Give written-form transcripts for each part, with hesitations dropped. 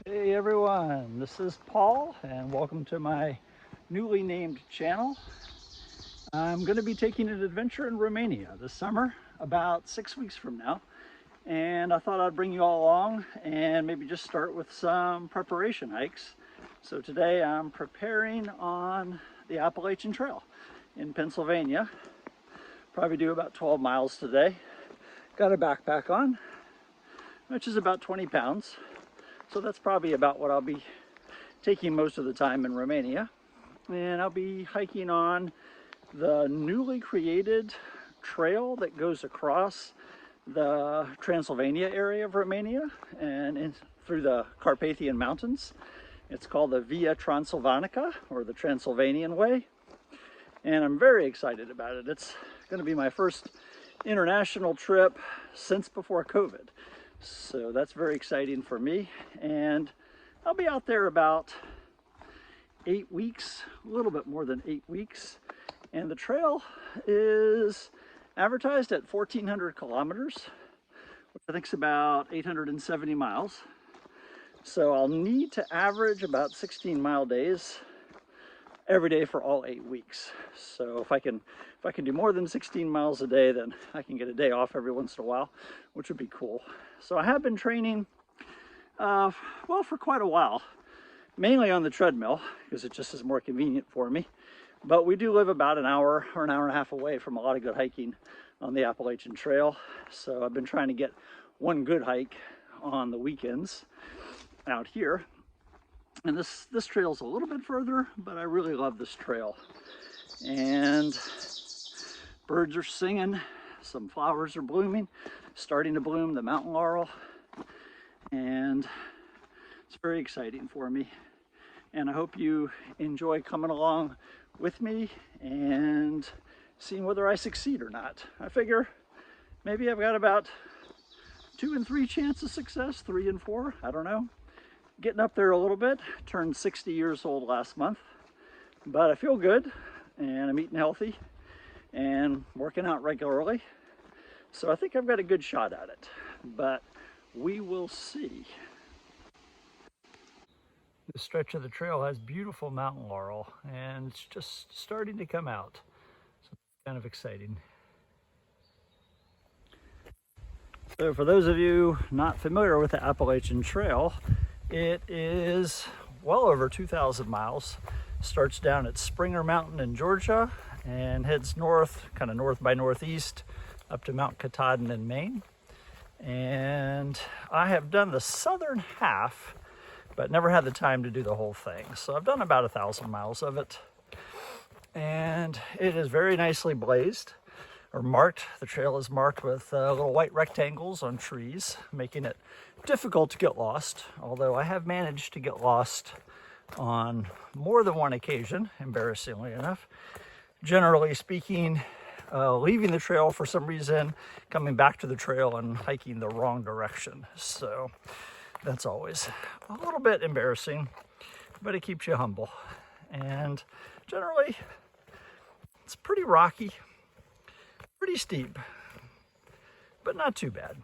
Hey everyone, this is Paul and welcome to my newly named channel. I'm going to be taking an adventure in Romania this summer, about 6 weeks from now, and I thought I'd bring you all along and maybe just start with some preparation hikes. So today I'm preparing on the Appalachian Trail in Pennsylvania. Probably do about 12 miles today. Got a backpack on, which is about 20 pounds. So that's probably about what I'll be taking most of the time in Romania. And I'll be hiking on the newly created trail that goes across the Transilvania area of Romania and through the Carpathian Mountains. It's called the Via Transilvanica, or the Transylvanian Way. And I'm very excited about it. It's going to be my first international trip since before COVID. So that's very exciting for me, and I'll be out there about 8 weeks, a little bit more than 8 weeks, and the trail is advertised at 1,400 kilometers, which I think is about 870 miles. So I'll need to average about 16-mile days every day for all 8 weeks. So if I can do more than 16 miles a day, then I can get a day off every once in a while, which would be cool. So I have been training, well, for quite a while, mainly on the treadmill because it just is more convenient for me. But we do live about an hour or an hour and a half away from a lot of good hiking on the Appalachian Trail. So I've been trying to get one good hike on the weekends out here. And this trail's a little bit further, but I really love this trail. And birds are singing, some flowers are blooming, starting to bloom, the mountain laurel, and it's very exciting for me. And I hope you enjoy coming along with me and seeing whether I succeed or not. I figure maybe I've got about 2 and 3 chances of success, 3 and 4, I don't know. Getting up there a little bit, turned 60 years old last month, but I feel good and I'm eating healthy and working out regularly. So I think I've got a good shot at it, but we will see. This stretch of the trail has beautiful mountain laurel and it's just starting to come out. So it's kind of exciting. So for those of you not familiar with the Appalachian Trail, it is well over 2,000 miles. Starts down at Springer Mountain in Georgia and heads north, kind of north by northeast, up to Mount Katahdin in Maine. And I have done the southern half, but never had the time to do the whole thing. So I've done about 1,000 miles of it. And it is very nicely blazed, or marked. The trail is marked with little white rectangles on trees, making it difficult to get lost, although I have managed to get lost on more than one occasion, embarrassingly enough. Generally speaking, leaving the trail for some reason, coming back to the trail and hiking the wrong direction. So that's always a little bit embarrassing, but it keeps you humble. And generally, it's pretty rocky, pretty steep, but not too bad.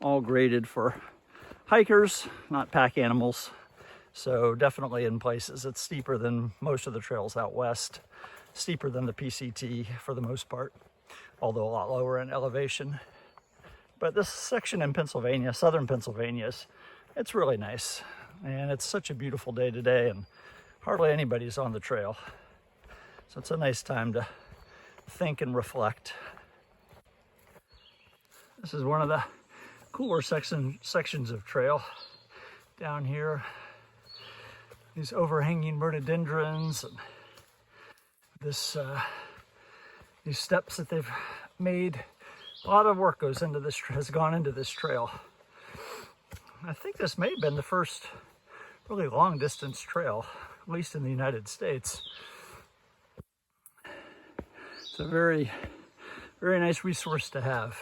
All graded for hikers, not pack animals. So definitely in places it's steeper than most of the trails out west, steeper than the PCT for the most part, although a lot lower in elevation. But this section in Pennsylvania, southern Pennsylvania, it's really nice. And it's such a beautiful day today and hardly anybody's on the trail. So it's a nice time to think and reflect. This is one of the cooler sections of trail down here. These overhanging rhododendrons and this these steps that they've made. A lot of work has gone into this trail. I think this may have been the first really long distance trail, at least in the United States. It's a very, very nice resource to have.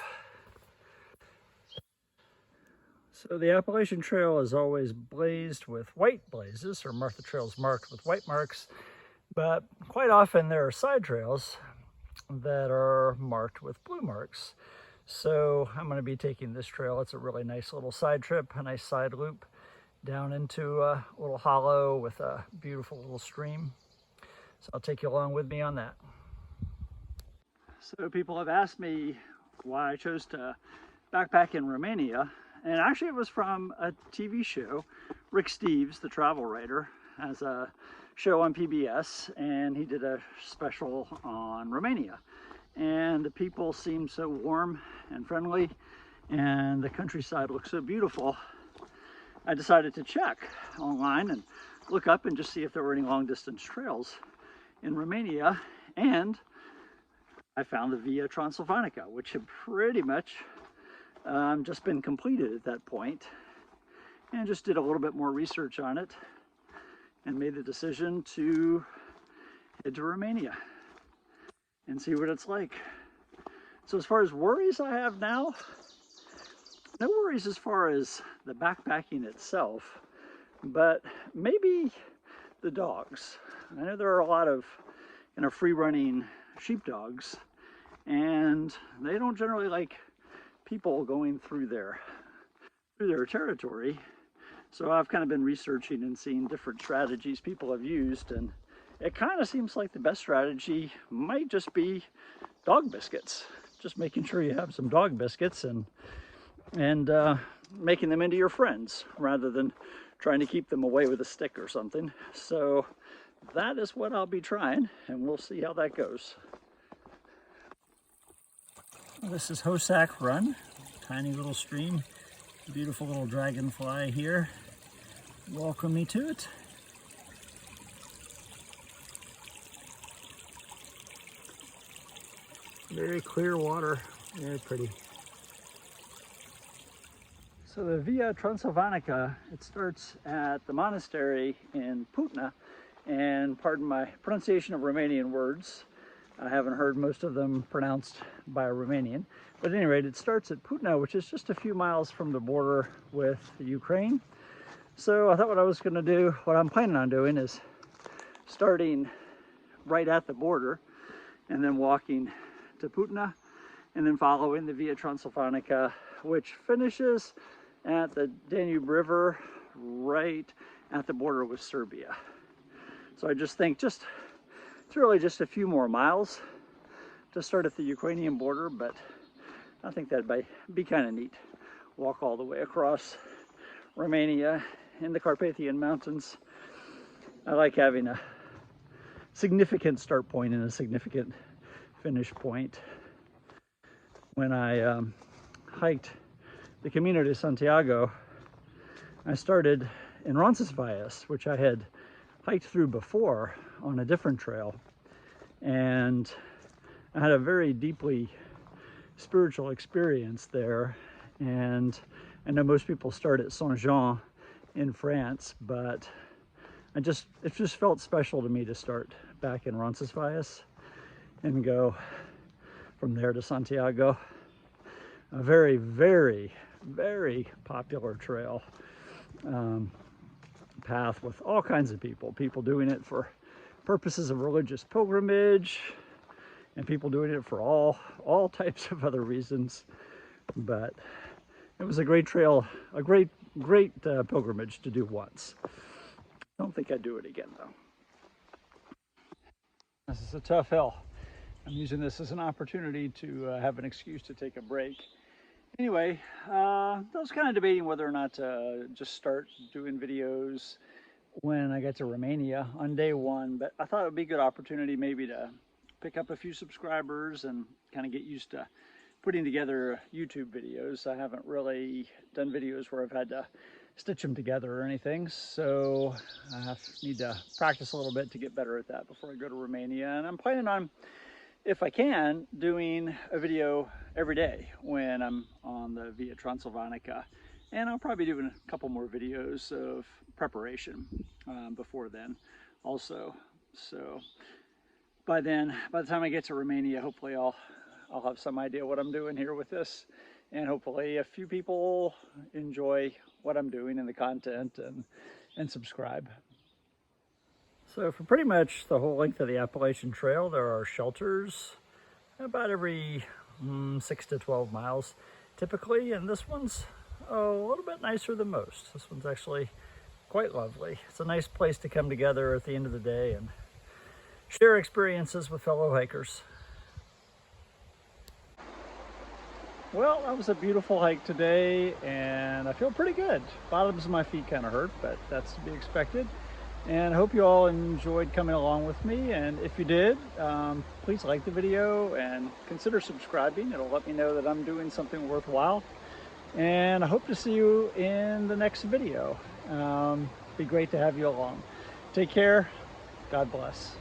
So the Appalachian Trail is always blazed with white blazes, or the trail's marked with white marks, but quite often there are side trails that are marked with blue marks. So I'm going to be taking this trail. It's a really nice little side trip, a nice side loop down into a little hollow with a beautiful little stream. So I'll take you along with me on that. So people have asked me why I chose to backpack in Romania, and actually it was from a TV show. Rick Steves, the travel writer, has a show on PBS, and he did a special on Romania. And the people seem so warm and friendly, and the countryside looks so beautiful. I decided to check online and look up and just see if there were any long distance trails in Romania, and I found the Via Transilvanica, which had pretty much just been completed at that point, and just did a little bit more research on it and made the decision to head to Romania and see what it's like. So as far as worries I have now, no worries as far as the backpacking itself, but maybe the dogs. I know there are a lot of free-running sheepdogs, and they don't generally like people going through their territory. So I've kind of been researching and seeing different strategies people have used, and it kind of seems like the best strategy might just be dog biscuits. Just making sure you have some dog biscuits and making them into your friends rather than trying to keep them away with a stick or something. So that is what I'll be trying, and we'll see how that goes. This is Hosack Run, tiny little stream, beautiful little dragonfly here. Welcome me to it. Very clear water, very pretty. So the Via Transilvanica, it starts at the monastery in Putna, and pardon my pronunciation of Romanian words, I haven't heard most of them pronounced by a Romanian, but at any rate, it starts at Putna, which is just a few miles from the border with Ukraine. So I thought what I'm planning on doing is starting right at the border and then walking to Putna and then following the Via Transilvanica, which finishes at the Danube River right at the border with Serbia. So I just think it's really just a few more miles to start at the Ukrainian border, but I think that'd be kind of neat. Walk all the way across Romania in the Carpathian Mountains. I like having a significant start point and a significant finish point. When I hiked the Camino de Santiago, I started in Roncesvalles, which I had hiked through before on a different trail, and I had a very deeply spiritual experience there. And I know most people start at Saint-Jean in France, but it just felt special to me to start back in Roncesvalles and go from there to Santiago. A very, very, very popular trail path with all kinds of people doing it for purposes of religious pilgrimage, and people doing it for all types of other reasons. But it was a great trail, a great pilgrimage to do once. I don't think I'd do it again though. This is a tough hill. I'm using this as an opportunity to have an excuse to take a break. Anyway, I was kind of debating whether or not to just start doing videos when I get to Romania on day one, but I thought it would be a good opportunity maybe to pick up a few subscribers and kind of get used to putting together YouTube videos. I haven't really done videos where I've had to stitch them together or anything, so I need to practice a little bit to get better at that before I go to Romania. And I'm planning on, if I can, doing a video every day when I'm on the Via Transilvanica, and I'll probably be doing a couple more videos of preparation before then also. So by the time I get to Romania, hopefully I'll have some idea what I'm doing here with this, and hopefully a few people enjoy what I'm doing and the content and subscribe. So for pretty much the whole length of the Appalachian Trail, there are shelters about every 6 to 12 miles typically, and this one's a little bit nicer than most. This one's actually quite lovely. It's a nice place to come together at the end of the day and share experiences with fellow hikers. Well, that was a beautiful hike today, and I feel pretty good. Bottoms of my feet kind of hurt, but that's to be expected. And I hope you all enjoyed coming along with me. And if you did, please like the video and consider subscribing. It'll let me know that I'm doing something worthwhile. And I hope to see you in the next video. Be great to have you along. Take care. God bless.